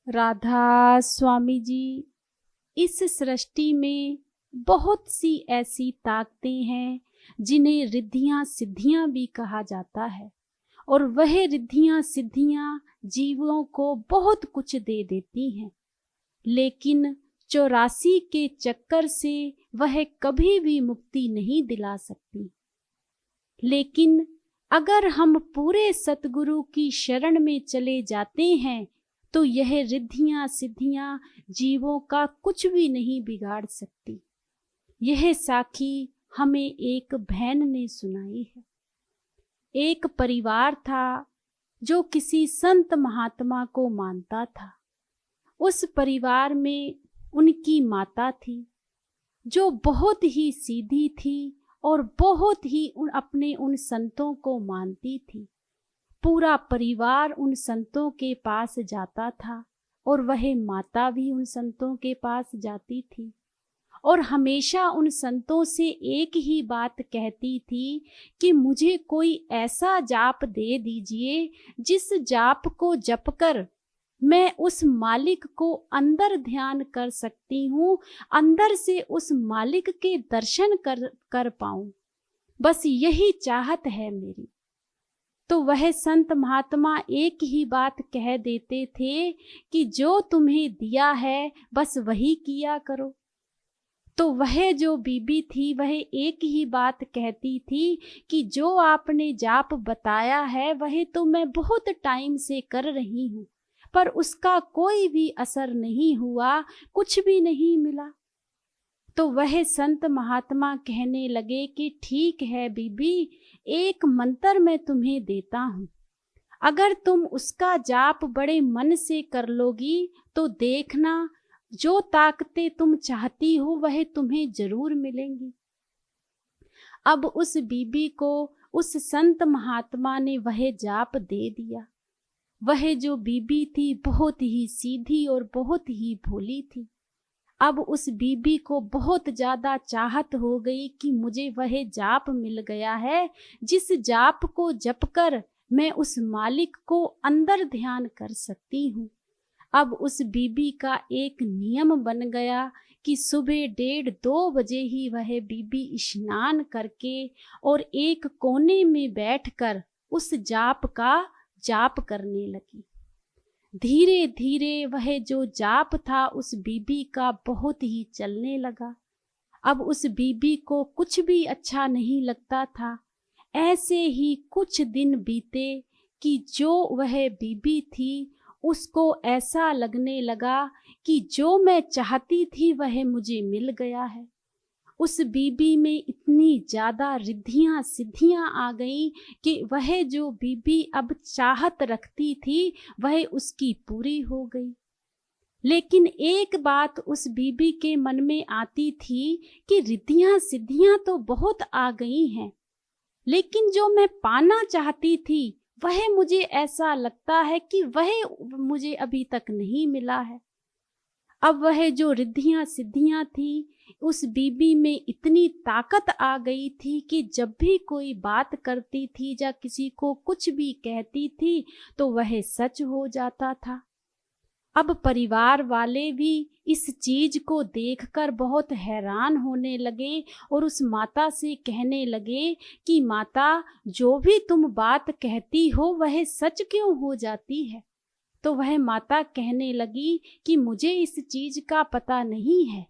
राधा स्वामी जी, इस सृष्टि में बहुत सी ऐसी ताकतें हैं जिन्हें रिद्धियां सिद्धियां भी कहा जाता है, और वह रिद्धियां सिद्धियां जीवों को बहुत कुछ दे देती हैं, लेकिन 84 के चक्कर से वह कभी भी मुक्ति नहीं दिला सकती। लेकिन अगर हम पूरे सतगुरु की शरण में चले जाते हैं तो यह रिद्धियां सिद्धियां जीवों का कुछ भी नहीं बिगाड़ सकती। यह साखी हमें एक बहन ने सुनाई है। एक परिवार था जो किसी संत महात्मा को मानता था। उस परिवार में उनकी माता थी जो बहुत ही सीधी थी और बहुत ही अपने उन संतों को मानती थी। पूरा परिवार उन संतों के पास जाता था और वह माता भी उन संतों के पास जाती थी, और हमेशा उन संतों से एक ही बात कहती थी कि मुझे कोई ऐसा जाप दे दीजिए जिस जाप को जपकर मैं उस मालिक को अंदर ध्यान कर सकती हूँ, अंदर से उस मालिक के दर्शन कर पाऊं। बस यही चाहत है मेरी। तो वह संत महात्मा एक ही बात कह देते थे कि जो तुम्हें दिया है बस वही किया करो। तो वह जो बीबी थी वह एक ही बात कहती थी कि जो आपने जाप बताया है वह तो मैं बहुत टाइम से कर रही हूँ, पर उसका कोई भी असर नहीं हुआ, कुछ भी नहीं मिला। तो वह संत महात्मा कहने लगे कि ठीक है बीबी, एक मंत्र मैं तुम्हें देता हूँ, अगर तुम उसका जाप बड़े मन से कर लोगी तो देखना जो ताकतें तुम चाहती हो वह तुम्हें जरूर मिलेंगी। अब उस बीबी को उस संत महात्मा ने वह जाप दे दिया। वह जो बीबी थी बहुत ही सीधी और बहुत ही भोली थी। अब उस बीबी को बहुत ज्यादा चाहत हो गई कि मुझे वह जाप मिल गया है जिस जाप को जपकर मैं उस मालिक को अंदर ध्यान कर सकती हूँ। अब उस बीबी का एक नियम बन गया कि सुबह 1:30-2 बजे ही वह बीबी स्नान करके और एक कोने में बैठकर उस जाप का जाप करने लगी। धीरे धीरे वह जो जाप था उस बीबी का बहुत ही चलने लगा। अब उस बीबी को कुछ भी अच्छा नहीं लगता था। ऐसे ही कुछ दिन बीते कि जो वह बीबी थी उसको ऐसा लगने लगा कि जो मैं चाहती थी वह मुझे मिल गया है। उस बीबी में इतनी ज्यादा रिद्धियां सिद्धियां आ गई कि वह जो बीबी अब चाहत रखती थी वह उसकी पूरी हो गई। लेकिन एक बात उस बीबी के मन में आती थी कि रिद्धियां सिद्धियां तो बहुत आ गई हैं, लेकिन जो मैं पाना चाहती थी वह मुझे ऐसा लगता है कि वह मुझे अभी तक नहीं मिला है। अब वह जो रिद्धियां सिद्धियां थी उस बीबी में इतनी ताकत आ गई थी कि जब भी कोई बात करती थी या किसी को कुछ भी कहती थी तो वह सच हो जाता था। अब परिवार वाले भी इस चीज को देखकर बहुत हैरान होने लगे और उस माता से कहने लगे कि माता, जो भी तुम बात कहती हो वह सच क्यों हो जाती है? तो वह माता कहने लगी कि मुझे इस चीज का पता नहीं है,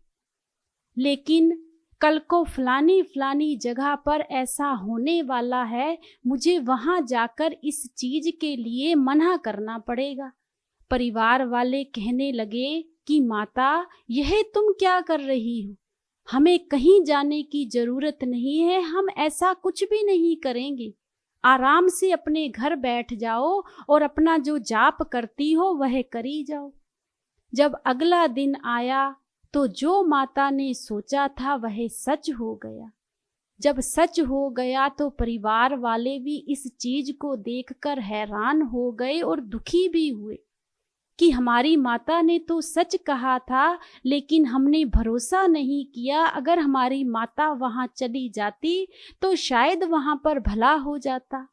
लेकिन कल को फलानी जगह पर ऐसा होने वाला है, मुझे वहां जाकर इस चीज के लिए मना करना पड़ेगा। परिवार वाले कहने लगे कि माता, यह तुम क्या कर रही हो? हमें कहीं जाने की जरूरत नहीं है, हम ऐसा कुछ भी नहीं करेंगे। आराम से अपने घर बैठ जाओ और अपना जो जाप करती हो वह करी जाओ। जब अगला दिन आया तो जो माता ने सोचा था वह सच हो गया। जब सच हो गया तो परिवार वाले भी इस चीज को देखकर हैरान हो गए और दुखी भी हुए कि हमारी माता ने तो सच कहा था, लेकिन हमने भरोसा नहीं किया। अगर हमारी माता वहां चली जाती तो शायद वहां पर भला हो जाता।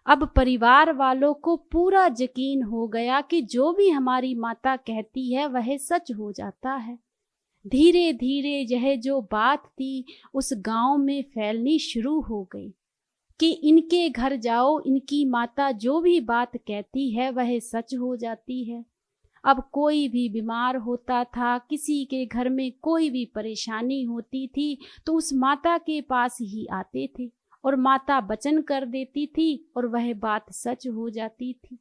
अब परिवार वालों को पूरा यकीन हो गया कि जो भी हमारी माता कहती है वह सच हो जाता है। धीरे धीरे यह जो बात थी उस गांव में फैलनी शुरू हो गई कि इनके घर जाओ, इनकी माता जो भी बात कहती है वह सच हो जाती है। अब कोई भी बीमार होता था, किसी के घर में कोई भी परेशानी होती थी तो उस माता के पास ही आते थे और माता वचन कर देती थी और वह बात सच हो जाती थी।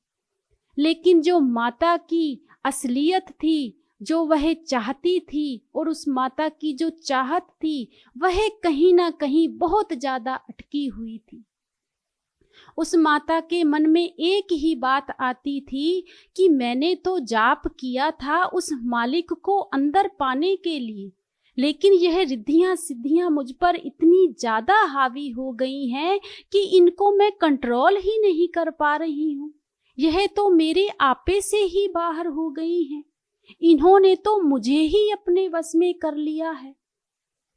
लेकिन जो माता की असलियत थी, जो वह चाहती थी और उस माता की जो चाहत थी वह कहीं ना कहीं बहुत ज्यादा अटकी हुई थी। उस माता के मन में एक ही बात आती थी कि मैंने तो जाप किया था उस मालिक को अंदर पाने के लिए, लेकिन यह रिद्धियां सिद्धियां मुझ पर इतनी ज्यादा हावी हो गई हैं कि इनको मैं कंट्रोल ही नहीं कर पा रही हूँ। यह तो मेरे आपे से ही बाहर हो गई हैं। इन्होंने तो मुझे ही अपने वश में कर लिया है।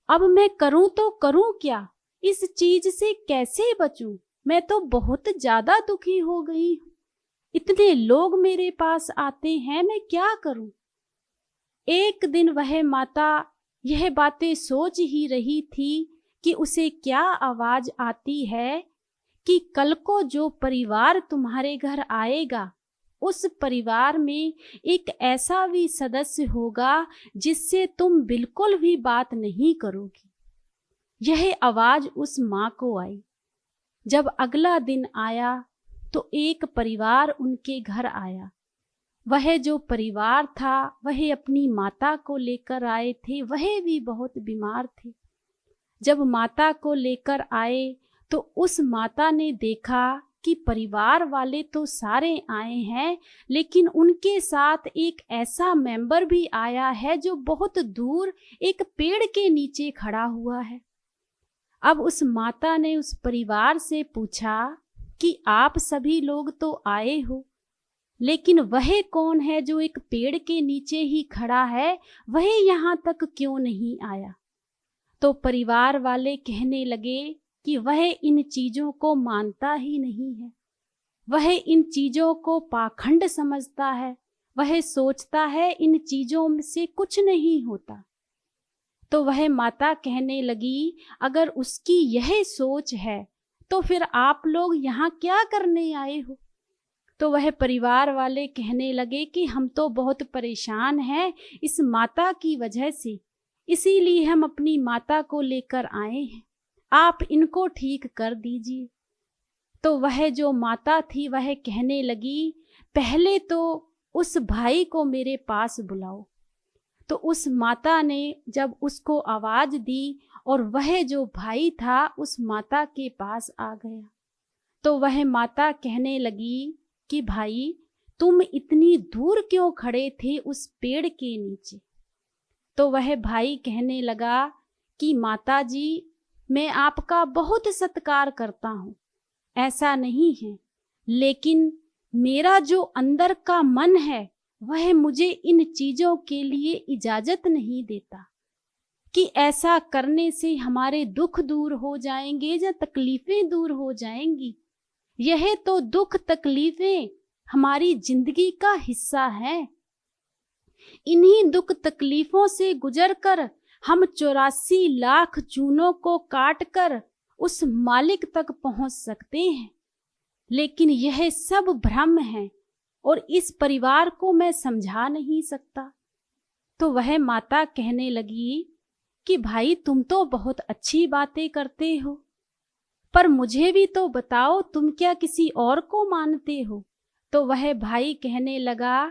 अब मैं करूं तो करूं क्या? इस चीज से कैसे बचूं? मैं तो बहुत ज्यादा दुखी हो गई हूँ। इतने लोग मेरे पास आते हैं, मैं क्या करूं? एक दिन वह माता यह बातें सोच ही रही थी कि उसे क्या आवाज आती है कि कल को जो परिवार तुम्हारे घर आएगा उस परिवार में एक ऐसा भी सदस्य होगा जिससे तुम बिल्कुल भी बात नहीं करोगी। यह आवाज उस माँ को आई। जब अगला दिन आया तो एक परिवार उनके घर आया। वह जो परिवार था वह अपनी माता को लेकर आए थे, वह भी बहुत बीमार थे। जब माता को लेकर आए तो उस माता ने देखा कि परिवार वाले तो सारे आए हैं, लेकिन उनके साथ एक ऐसा मेंबर भी आया है जो बहुत दूर एक पेड़ के नीचे खड़ा हुआ है। अब उस माता ने उस परिवार से पूछा कि आप सभी लोग तो आए हो, लेकिन वह कौन है जो एक पेड़ के नीचे ही खड़ा है, वह यहाँ तक क्यों नहीं आया? तो परिवार वाले कहने लगे कि वह इन चीजों को मानता ही नहीं है, वह इन चीजों को पाखंड समझता है, वह सोचता है इन चीजों से कुछ नहीं होता। तो वह माता कहने लगी, अगर उसकी यह सोच है तो फिर आप लोग यहाँ क्या करने आए हो? तो वह परिवार वाले कहने लगे कि हम तो बहुत परेशान हैं इस माता की वजह से, इसीलिए हम अपनी माता को लेकर आए हैं, आप इनको ठीक कर दीजिए। तो वह जो माता थी वह कहने लगी, पहले तो उस भाई को मेरे पास बुलाओ। तो उस माता ने जब उसको आवाज दी और वह जो भाई था उस माता के पास आ गया, तो वह माता कहने लगी कि भाई तुम इतनी दूर क्यों खड़े थे उस पेड़ के नीचे? तो वह भाई कहने लगा कि माता जी, मैं आपका बहुत सत्कार करता हूँ, ऐसा नहीं है, लेकिन मेरा जो अंदर का मन है वह मुझे इन चीजों के लिए इजाजत नहीं देता कि ऐसा करने से हमारे दुख दूर हो जाएंगे या तकलीफें दूर हो जाएंगी। यह तो दुख तकलीफें हमारी जिंदगी का हिस्सा है। इन्हीं दुख तकलीफों से गुजरकर हम 84 लाख जूनों को काटकर उस मालिक तक पहुंच सकते हैं, लेकिन यह सब भ्रम है और इस परिवार को मैं समझा नहीं सकता। तो वह माता कहने लगी कि भाई तुम तो बहुत अच्छी बातें करते हो, पर मुझे भी तो बताओ, तुम क्या किसी और को मानते हो? तो वह भाई कहने लगा,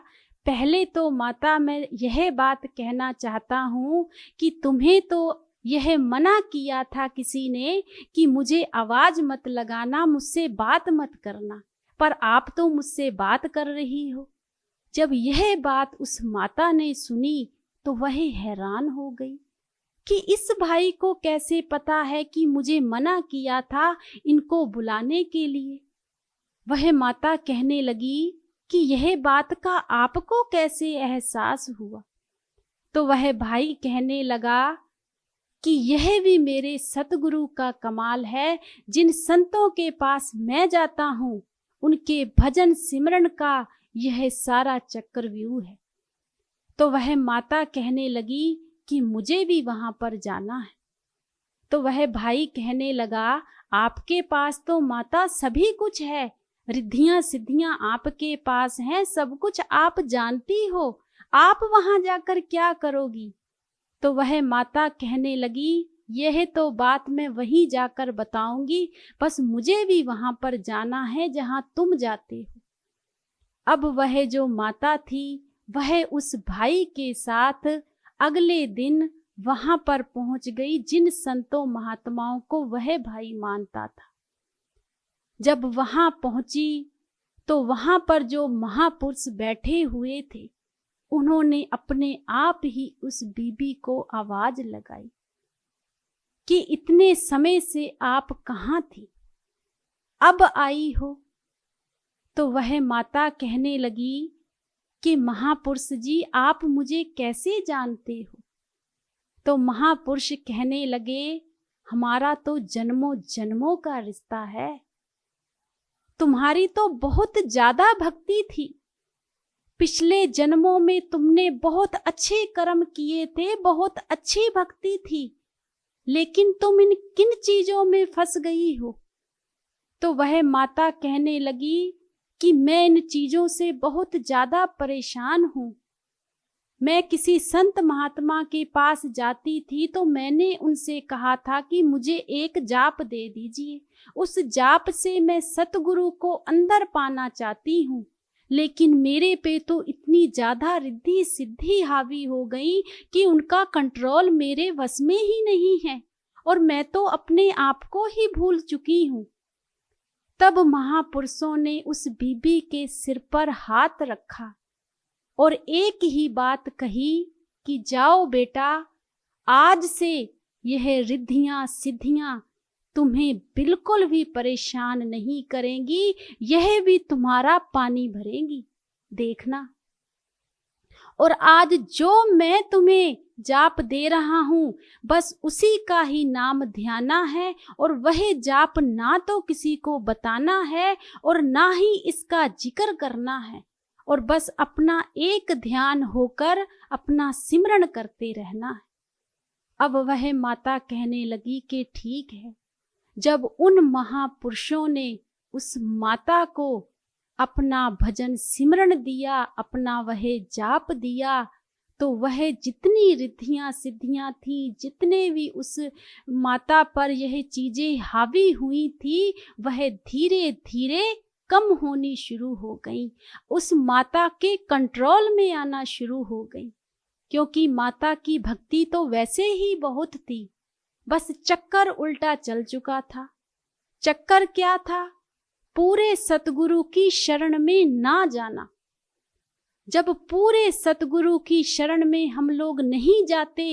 पहले तो माता मैं यह बात कहना चाहता हूँ कि तुम्हें तो यह मना किया था किसी ने कि मुझे आवाज मत लगाना, मुझसे बात मत करना, पर आप तो मुझसे बात कर रही हो। जब यह बात उस माता ने सुनी तो वह हैरान हो गई कि इस भाई को कैसे पता है कि मुझे मना किया था इनको बुलाने के लिए। वह माता कहने लगी कि यह बात का आपको कैसे एहसास हुआ? तो वह भाई कहने लगा कि यह भी मेरे सतगुरु का कमाल है। जिन संतों के पास मैं जाता हूँ उनके भजन सिमरन का यह सारा चक्रव्यूह है। तो वह माता कहने लगी कि मुझे भी वहां पर जाना है। तो वह भाई कहने लगा, आपके पास तो माता सभी कुछ है, रिद्धियां सिद्धियां आपके पास हैं, सब कुछ आप जानती हो, आप वहां जाकर क्या करोगी? तो वह माता कहने लगी, यह तो बात मैं वहीं जाकर बताऊंगी, बस मुझे भी वहां पर जाना है जहां तुम जाते हो। अब वह जो माता थी वह उस भाई के साथ अगले दिन वहां पर पहुंच गई जिन संतों महात्माओं को वह भाई मानता था। जब वहां पहुंची तो वहां पर जो महापुरुष बैठे हुए थे उन्होंने अपने आप ही उस बीबी को आवाज लगाई कि इतने समय से आप कहाँ थी, अब आई हो? तो वह माता कहने लगी कि महापुरुष जी, आप मुझे कैसे जानते हो? तो महापुरुष कहने लगे, हमारा तो जन्मों जन्मों का रिश्ता है, तुम्हारी तो बहुत ज्यादा भक्ति थी, पिछले जन्मों में तुमने बहुत अच्छे कर्म किए थे, बहुत अच्छी भक्ति थी, लेकिन तुम इन किन चीजों में फंस गई हो? तो वह माता कहने लगी कि मैं इन चीजों से बहुत ज्यादा परेशान हूं। मैं किसी संत महात्मा के पास जाती थी तो मैंने उनसे कहा था कि मुझे एक जाप दे दीजिए, उस जाप से मैं सतगुरु को अंदर पाना चाहती हूँ, लेकिन मेरे पे तो इतनी ज्यादा रिद्धि सिद्धि हावी हो गई कि उनका कंट्रोल मेरे वश में ही नहीं है और मैं तो अपने आप को ही भूल चुकी हूँ। तब महापुरुषों ने उस बीबी के सिर पर हाथ रखा और एक ही बात कही कि जाओ बेटा, आज से यह रिद्धियां सिद्धियां तुम्हें बिल्कुल भी परेशान नहीं करेंगी, यह भी तुम्हारा पानी भरेंगी, देखना। और आज जो मैं तुम्हें जाप दे रहा हूँ बस उसी का ही नाम ध्याना है और वह जाप ना तो किसी को बताना है और ना ही इसका जिक्र करना है, और बस अपना एक ध्यान होकर अपना सिमरन करते रहना है। अब वह माता कहने लगी कि ठीक है। जब उन महापुरुषों ने उस माता को अपना भजन सिमरन दिया, अपना वह जाप दिया, तो वह जितनी रिद्धियां सिद्धियां थी, जितने भी उस माता पर यह चीजें हावी हुई थी, वह धीरे धीरे कम होनी शुरू हो गई, उस माता के कंट्रोल में आना शुरू हो गई। क्योंकि माता की भक्ति तो वैसे ही बहुत थी, बस चक्कर उल्टा चल चुका था। चक्कर क्या था? पूरे सतगुरु की शरण में ना जाना। जब पूरे सतगुरु की शरण में हम लोग नहीं जाते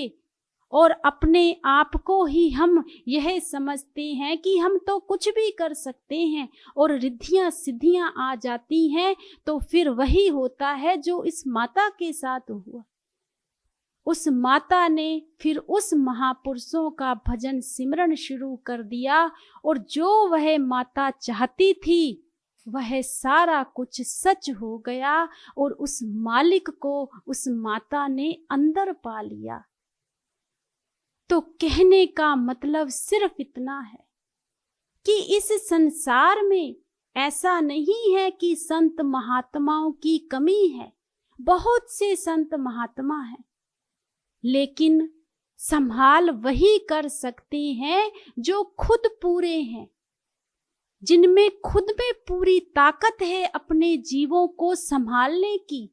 और अपने आप को ही हम यह समझते हैं कि हम तो कुछ भी कर सकते हैं और रिद्धियां सिद्धियां आ जाती हैं, तो फिर वही होता है जो इस माता के साथ हुआ। उस माता ने फिर उस महापुरुषों का भजन सिमरन शुरू कर दिया और जो वह माता चाहती थी वह सारा कुछ सच हो गया और उस मालिक को उस माता ने अंदर पा लिया। तो कहने का मतलब सिर्फ इतना है कि इस संसार में ऐसा नहीं है कि संत महात्माओं की कमी है, बहुत से संत महात्मा हैं, लेकिन संभाल वही कर सकते हैं जो खुद पूरे हैं, जिनमें खुद में पूरी ताकत है अपने जीवों को संभालने की।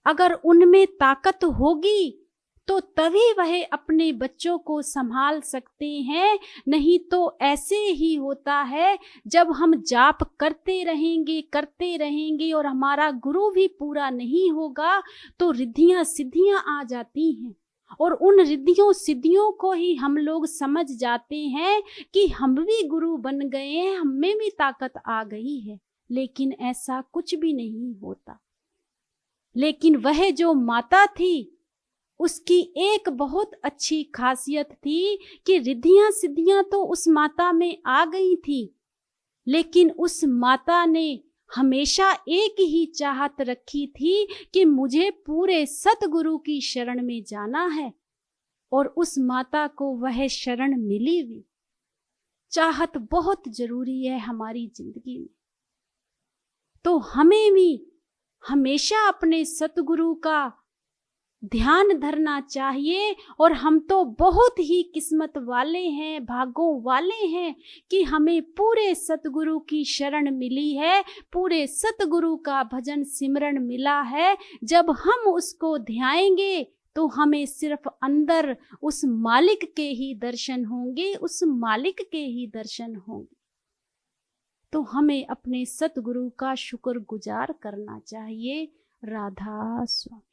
अगर उनमें ताकत होगी तो तभी वह अपने बच्चों को संभाल सकते हैं, नहीं तो ऐसे ही होता है जब हम जाप करते रहेंगे और हमारा गुरु भी पूरा नहीं होगा तो रिद्धियां सिद्धियां आ जाती हैं और उन रिद्धियों सिद्धियों को ही हम लोग समझ जाते हैं कि हम भी गुरु बन गए हैं, हम में भी ताकत आ गई है, लेकिन ऐसा कुछ भी नहीं होता। लेकिन वह जो माता थी उसकी एक बहुत अच्छी खासियत थी कि रिद्धियां सिद्धियां तो उस माता में आ गई थी, लेकिन उस माता ने हमेशा एक ही चाहत रखी थी कि मुझे पूरे सतगुरु की शरण में जाना है, और उस माता को वह शरण मिली भी। चाहत बहुत जरूरी है हमारी जिंदगी में, तो हमें भी हमेशा अपने सतगुरु का ध्यान धरना चाहिए। और हम तो बहुत ही किस्मत वाले हैं, भागों वाले हैं कि हमें पूरे सतगुरु की शरण मिली है, पूरे सतगुरु का भजन सिमरन मिला है। जब हम उसको ध्याएंगे तो हमें सिर्फ अंदर उस मालिक के ही दर्शन होंगे, उस मालिक के ही दर्शन होंगे। तो हमें अपने सतगुरु का शुक्रगुजार करना चाहिए। राधा स्वामी।